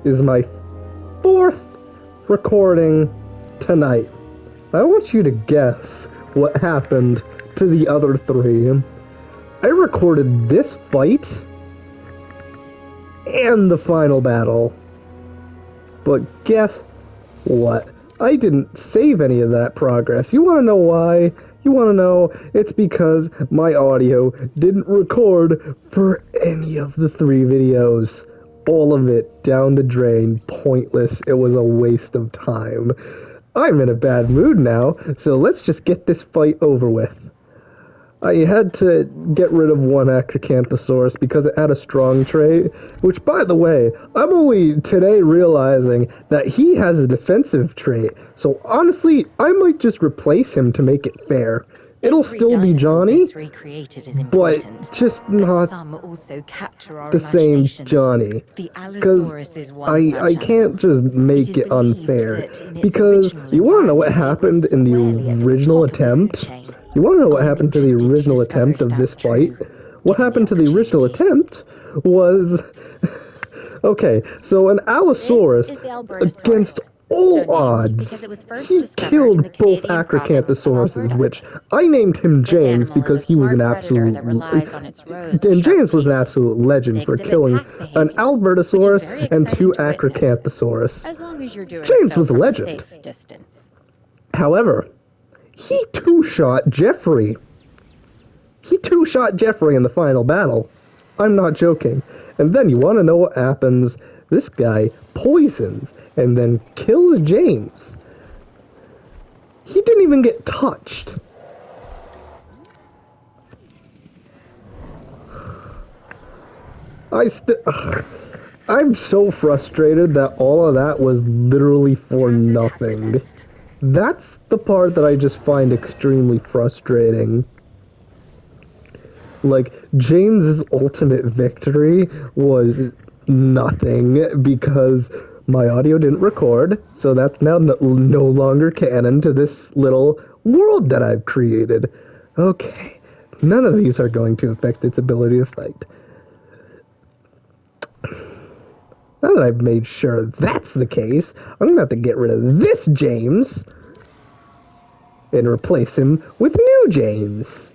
is my 4th recording tonight. I want you to guess what happened to the other 3. I recorded this fight and the final battle. But guess what? I didn't save any of that progress. You want to know why? You want to know? It's because my audio didn't record for any of the 3 videos. All of it down the drain, pointless. It was a waste of time. I'm in a bad mood now, so let's just get this fight over with. I had to get rid of one Acrocanthosaurus because it had a strong trait, which, by the way, I'm only today realizing that he has a defensive trait, so honestly, I might just replace him to make it fair. It'll still be Johnny, but just not the same Johnny. Because I can't just make it unfair. Because you want to know what happened in the original attempt? You want to know what happened to the original attempt of this fight? What happened to the original attempt was... Okay, so an Allosaurus, against all odds, he killed both Acrocanthosauruses, which I named him James because he was an absolute... And James was an absolute legend for killing an Albertosaurus and 2 Acrocanthosaurus. James was a legend. However, he two-shot Jeffrey. He two-shot Jeffrey in the final battle. I'm not joking. And then you want to know what happens? This guy poisons and then kills James. He didn't even get touched. I'm so frustrated that all of that was literally for nothing. That's the part that I just find extremely frustrating. Like, James's ultimate victory was nothing because my audio didn't record, so that's now no longer canon to this little world that I've created. Okay, none of these are going to affect its ability to fight. Now that I've made sure that's the case, I'm going to have to get rid of this James and replace him with new James.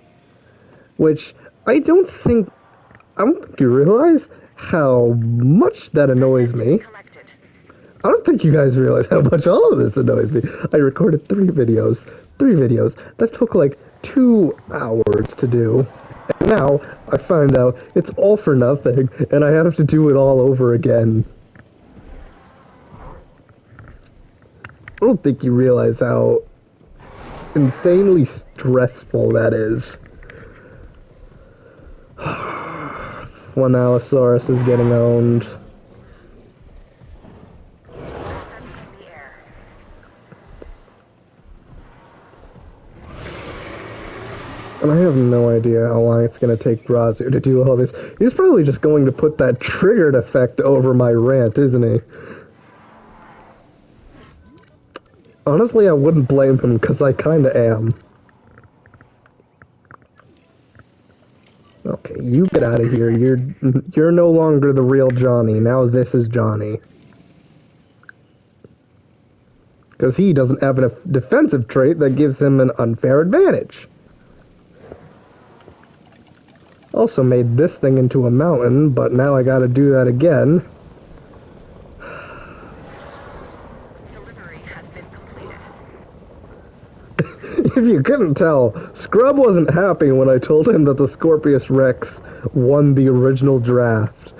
Which, I don't think you realize how much that annoys me. I don't think you guys realize how much all of this annoys me. I recorded 3 videos. That took like 2 hours to do. And now, I find out it's all for nothing, and I have to do it all over again. I don't think you realize how insanely stressful that is. One Allosaurus is getting owned. And I have no idea how long it's going to take Brazu to do all this. He's probably just going to put that triggered effect over my rant, isn't he? Honestly, I wouldn't blame him, because I kinda am. Okay, you get out of here. You're no longer the real Johnny. Now this is Johnny. Because he doesn't have a defensive trait that gives him an unfair advantage. Also made this thing into a mountain, but now I gotta do that again. If you couldn't tell, Scrub wasn't happy when I told him that the Scorpius Rex won the original draft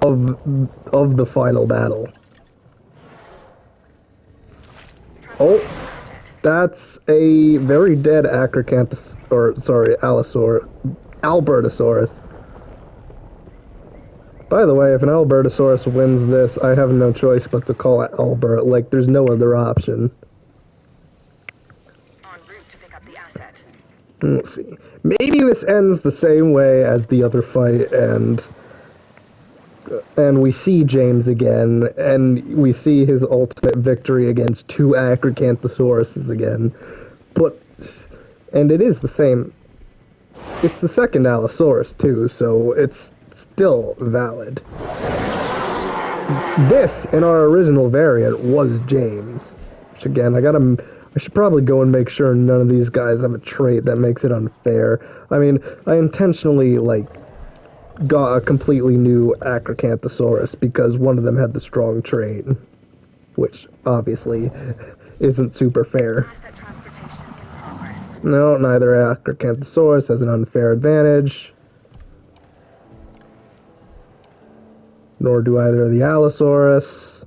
of the final battle. Oh, that's a very dead Albertosaurus. By the way, if an Albertosaurus wins this, I have no choice but to call it Albert. Like, there's no other option. Let's see. Maybe this ends the same way as the other fight, and we see James again, and we see his ultimate victory against 2 Acrocanthosauruses again. And it is the same. It's the second Allosaurus, too, so it's still valid. this in our original variant was James. Which again, I should probably go and make sure none of these guys have a trait that makes it unfair. I mean, I intentionally got a completely new Acrocanthosaurus because one of them had the strong trait, which obviously isn't super fair. No, neither Acrocanthosaurus has an unfair advantage. Nor do either of the Allosaurus.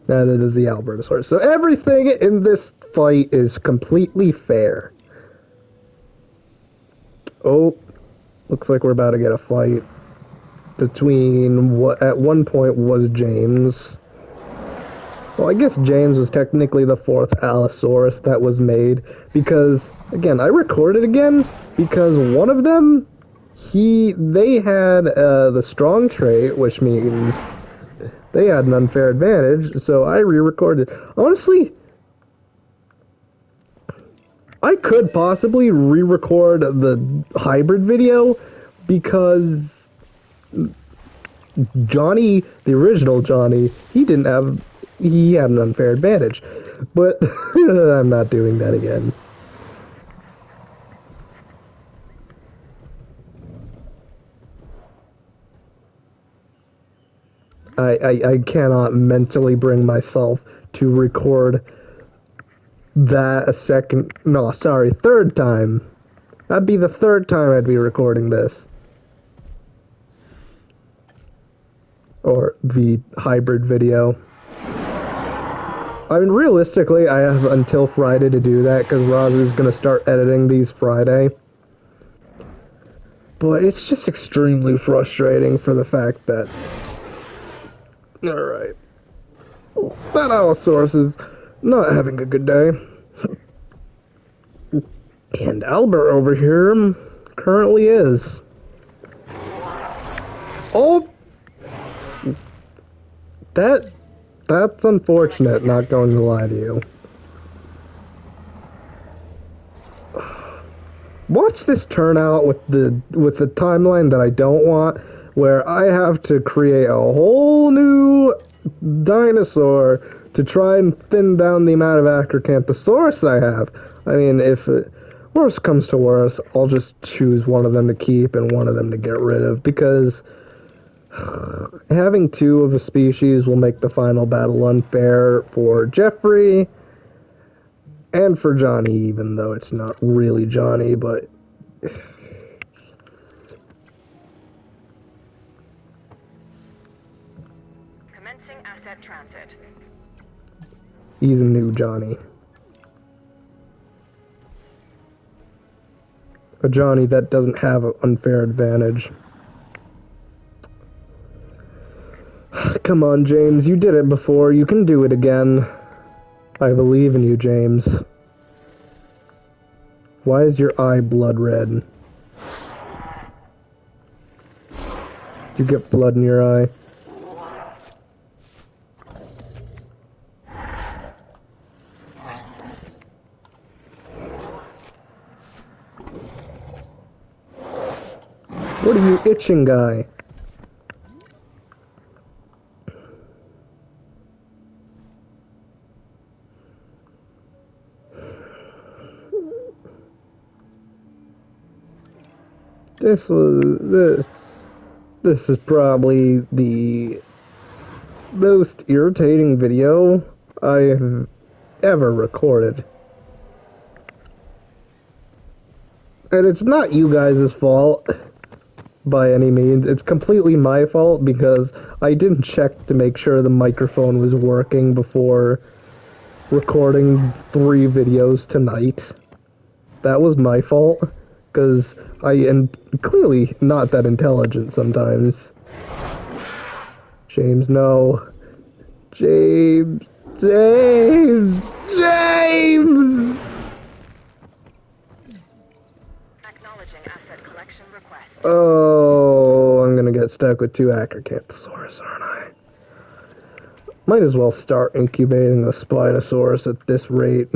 Neither does the Albertosaurus. So everything in this fight is completely fair. Oh, looks like we're about to get a fight between what at one point was James. Well, I guess James was technically the fourth Allosaurus that was made because, again, I recorded again because one of them, they had the strong trait, which means they had an unfair advantage, so I re-recorded. Honestly, I could possibly re-record the hybrid video because Johnny, the original Johnny, he had an unfair advantage. But I'm not doing that again. I cannot mentally bring myself to record that third time. That'd be the third time I'd be recording this. Or the hybrid video. I mean, realistically, I have until Friday to do that, because Razu's going to start editing these Friday. But it's just extremely frustrating for the fact that... Alright. That Allosaurus is not having a good day. And Albert over here currently is. Oh! That's unfortunate, not going to lie to you. Watch this turn out with the timeline that I don't want, where I have to create a whole new dinosaur to try and thin down the amount of Acrocanthosaurus I have. I mean, if worst comes to worst, I'll just choose one of them to keep and one of them to get rid of, because having two of a species will make the final battle unfair for Jeffrey and for Johnny, even though it's not really Johnny, but... Commencing asset transit. He's a new Johnny. A Johnny that doesn't have an unfair advantage. Come on, James, you did it before. You can do it again. I believe in you, James. Why is your eye blood red? Did you get blood in your eye? What are you itching, guy? This is probably the most irritating video I have ever recorded. And it's not you guys' fault by any means. It's completely my fault because I didn't check to make sure the microphone was working before recording 3 videos tonight. That was my fault. Because I am clearly not that intelligent sometimes. James, no. James! James! James! Acknowledging asset collection request. Oh, I'm gonna get stuck with 2 Acrocanthosaurus, aren't I? Might as well start incubating the Spinosaurus at this rate.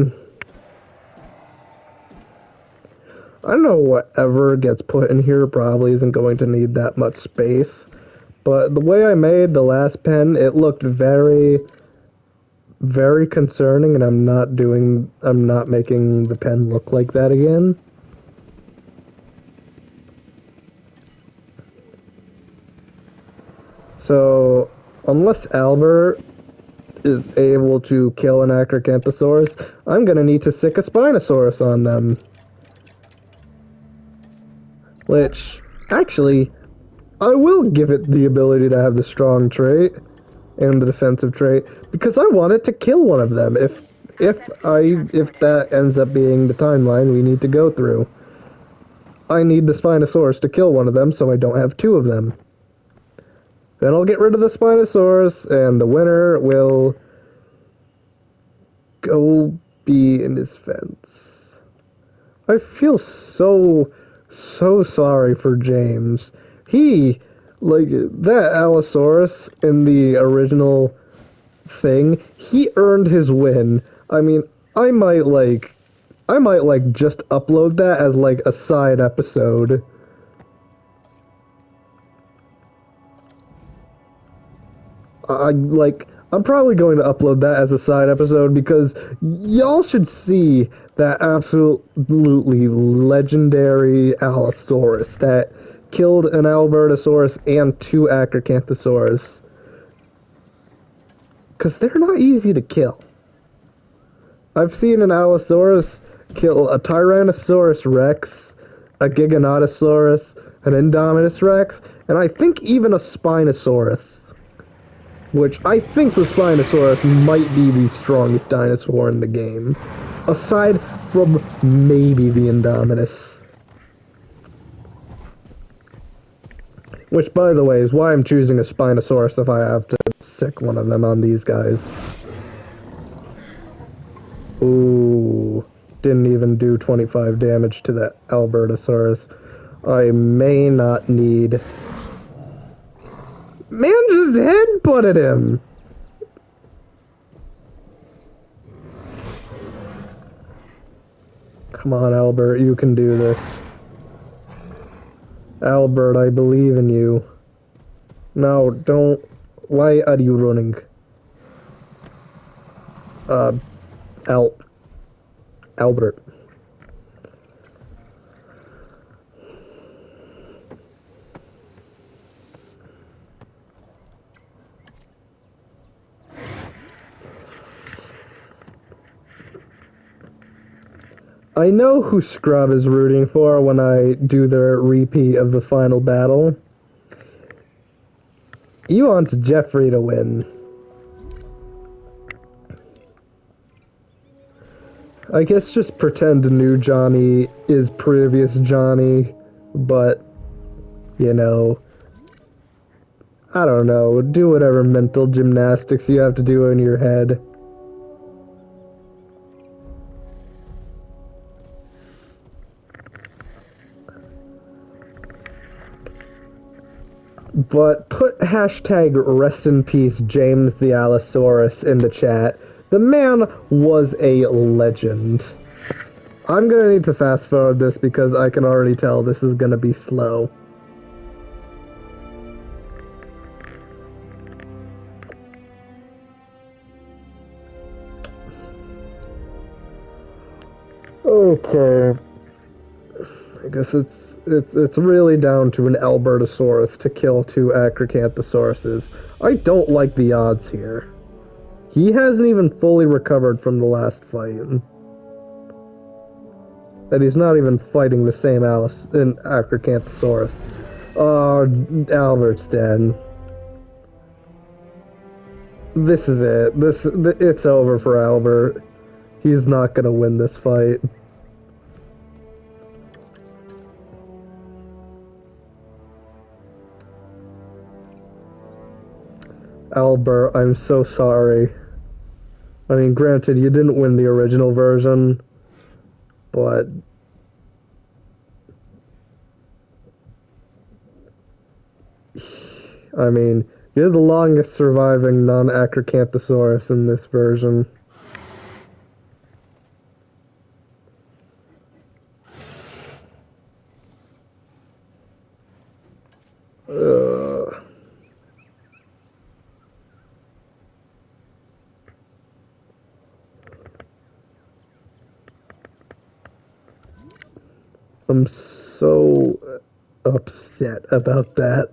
I don't know whatever gets put in here probably isn't going to need that much space, But the way I made the last pen, it looked very, very concerning, and I'm not making the pen look like that again. So, unless Albert is able to kill an Acrocanthosaurus, I'm gonna need to sick a Spinosaurus on them. Which, actually, I will give it the ability to have the strong trait and the defensive trait because I want it to kill one of them if that ends up being the timeline we need to go through. I need the Spinosaurus to kill one of them so I don't have two of them. Then I'll get rid of the Spinosaurus and the winner will go be in his fence. I feel so sorry for James. He, like, that Allosaurus in the original thing, he earned his win. I mean, I might like, just upload that as, like, a side episode. I'm probably going to upload that as a side episode because y'all should see that absolutely legendary Allosaurus that killed an Albertosaurus and two Acrocanthosaurus. Because they're not easy to kill. I've seen an Allosaurus kill a Tyrannosaurus Rex, a Giganotosaurus, an Indominus Rex, and I think even a Spinosaurus. Which I think the Spinosaurus might be the strongest dinosaur in the game. Aside from maybe the Indominus. Which, by the way, is why I'm choosing a Spinosaurus if I have to sick one of them on these guys. Ooh, didn't even do 25 damage to that Albertosaurus. I may not need... Man just headbutted him! Come on, Albert, you can do this. Albert, I believe in you. No, don't... Why are you running? Albert. I know who Scrub is rooting for when I do their repeat of the final battle. He wants Jeffrey to win. I guess just pretend new Johnny is previous Johnny, but, you know, I don't know, do whatever mental gymnastics you have to do in your head. But put hashtag rest in peace James the Allosaurus in the chat. The man was a legend. I'm gonna need to fast forward this because I can already tell this is gonna be slow. Okay. I guess it's really down to an Albertosaurus to kill two Acrocanthosauruses. I don't like the odds here. He hasn't even fully recovered from the last fight. And he's not even fighting the same Acrocanthosaurus. Oh, Albert's dead. This is it. It's over for Albert. He's not gonna win this fight. Albert, I'm so sorry. I mean, granted, you didn't win the original version, but... I mean, you're the longest surviving non-Acrocanthosaurus in this version. I'm so upset about that.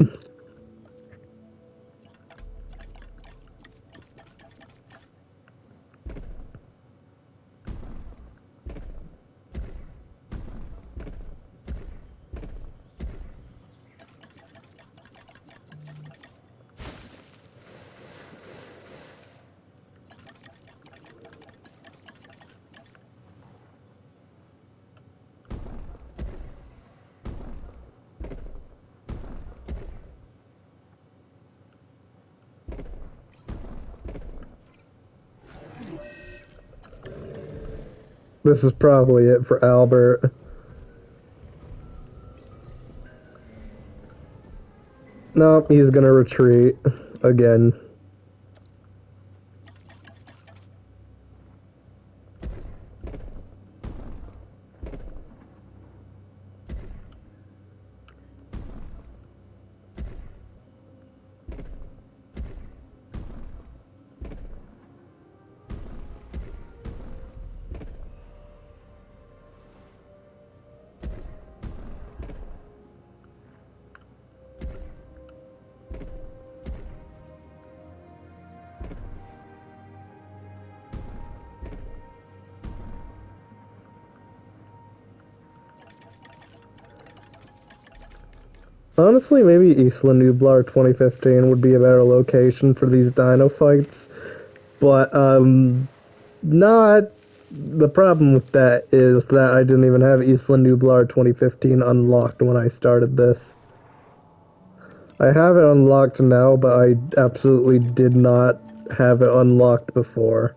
This is probably it for Albert. No, he's gonna retreat again. Honestly, maybe Isla Nublar 2015 would be a better location for these dino fights. But, not. The problem with that is that I didn't even have Isla Nublar 2015 unlocked when I started this. I have it unlocked now, but I absolutely did not have it unlocked before.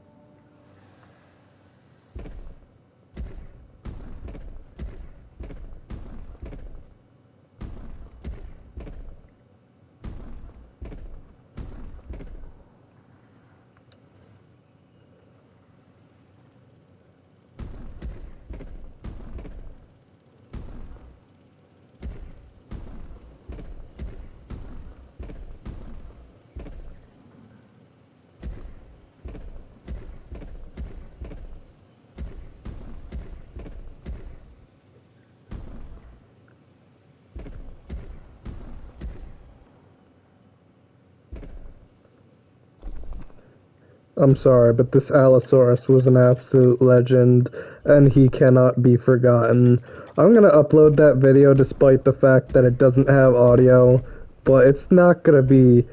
I'm sorry, but this Allosaurus was an absolute legend, and he cannot be forgotten. I'm gonna upload that video despite the fact that it doesn't have audio, but it's not gonna be,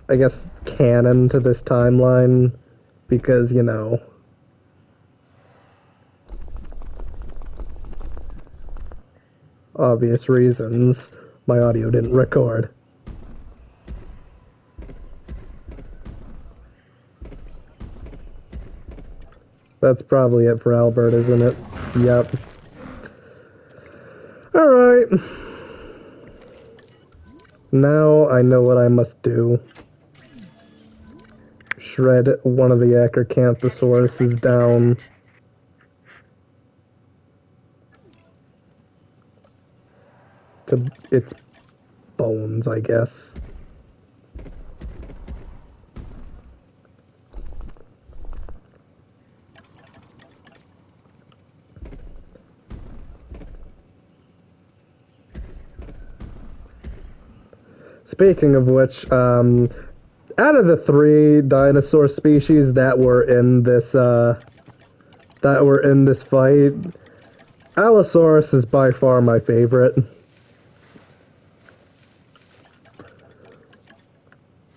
I guess, canon to this timeline, because, you know, obvious reasons. My audio didn't record. That's probably it for Albert, isn't it? Yep. Alright. Now I know what I must do. Shred one of the Acrocanthosauruses down. To its bones, I guess. Speaking of which, out of the 3 dinosaur species that were in this fight, Allosaurus is by far my favorite.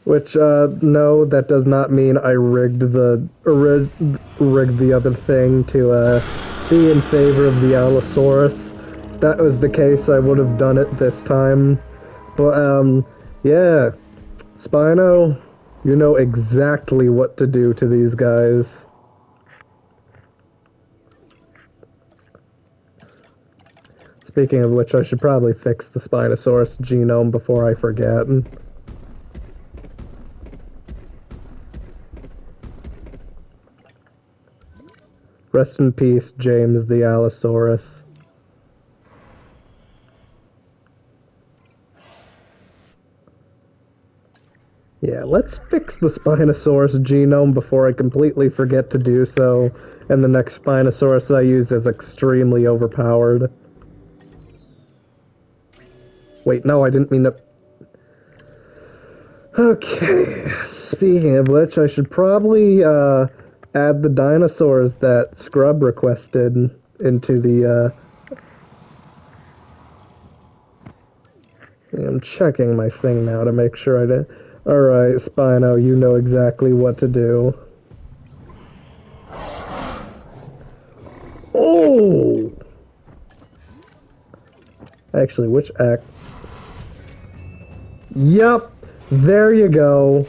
Which, no, that does not mean I rigged the other thing to, be in favor of the Allosaurus. If that was the case, I would have done it this time. But, yeah. Spino, you know exactly what to do to these guys. Speaking of which, I should probably fix the Spinosaurus genome before I forget. Rest in peace, James the Allosaurus. Yeah, let's fix the Spinosaurus genome before I completely forget to do so, and the next Spinosaurus I use is extremely overpowered. Wait, no, I didn't mean to... Okay, speaking of which, I should probably add the dinosaurs that Scrub requested into the... I'm checking my thing now to make sure I did. Alright, Spino, you know exactly what to do. Oh! Actually, which act? Yup! There you go.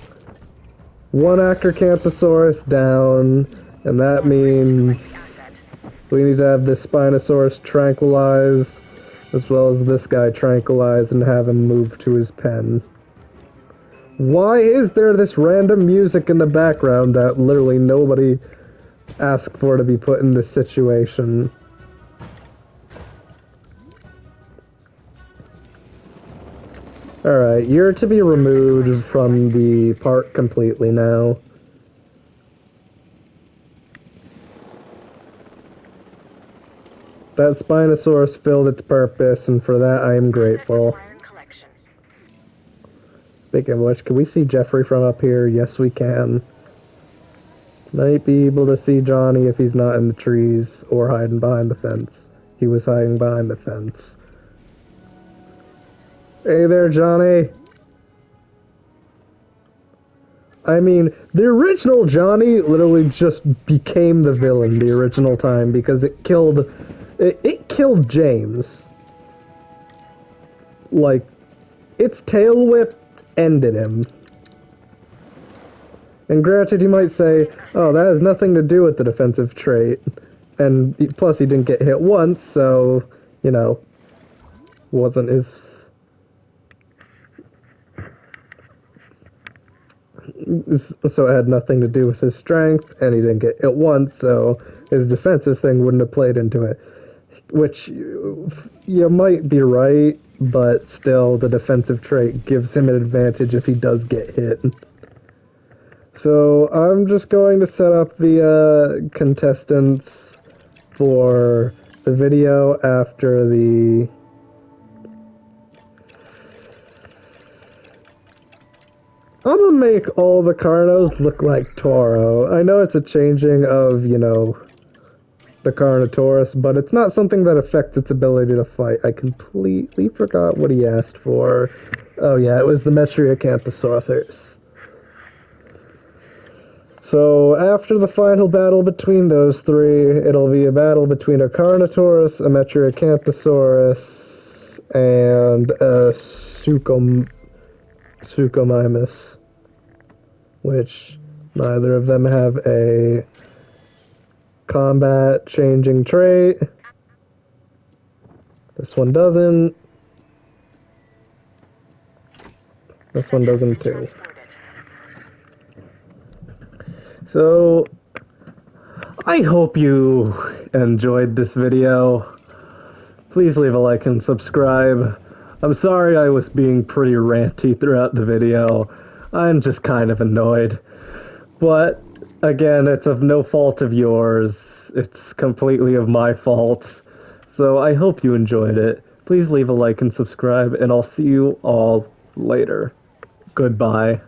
One Acrocanthosaurus down, and that means we need to have this Spinosaurus tranquilized, as well as this guy tranquilized and have him move to his pen. Why is there this random music in the background that literally nobody asked for to be put in this situation? Alright, you're to be removed from the park completely now. That Spinosaurus filled its purpose, and for that I am grateful. Speaking of which, can we see Jeffrey from up here? Yes, we can. Might be able to see Johnny if he's not in the trees or hiding behind the fence. He was hiding behind the fence. Hey there, Johnny. I mean, the original Johnny literally just became the villain the original time because it killed James. Like, its tail whip ended him. And granted, you might say, oh, that has nothing to do with the defensive trait. And plus, he didn't get hit once, so, you know, wasn't his... So it had nothing to do with his strength, and he didn't get hit once, so his defensive thing wouldn't have played into it. Which, you might be right, but still, the defensive trait gives him an advantage if he does get hit. So, I'm just going to set up the contestants for the video after the... I'm gonna make all the Carnos look like Toro. I know it's a changing of, you know, the Carnotaurus, but it's not something that affects its ability to fight. I completely forgot what he asked for. Oh yeah, it was the Acrocanthosaurus. So after the final battle between those three, it'll be a battle between a Carnotaurus, a Acrocanthosaurus, and a Suchomimus, which neither of them have a combat changing trait. This one doesn't. This one doesn't too. So, I hope you enjoyed this video. Please leave a like and subscribe. I'm sorry I was being pretty ranty throughout the video. I'm just kind of annoyed. But, again, it's of no fault of yours. It's completely of my fault. So I hope you enjoyed it. Please leave a like and subscribe, and I'll see you all later. Goodbye.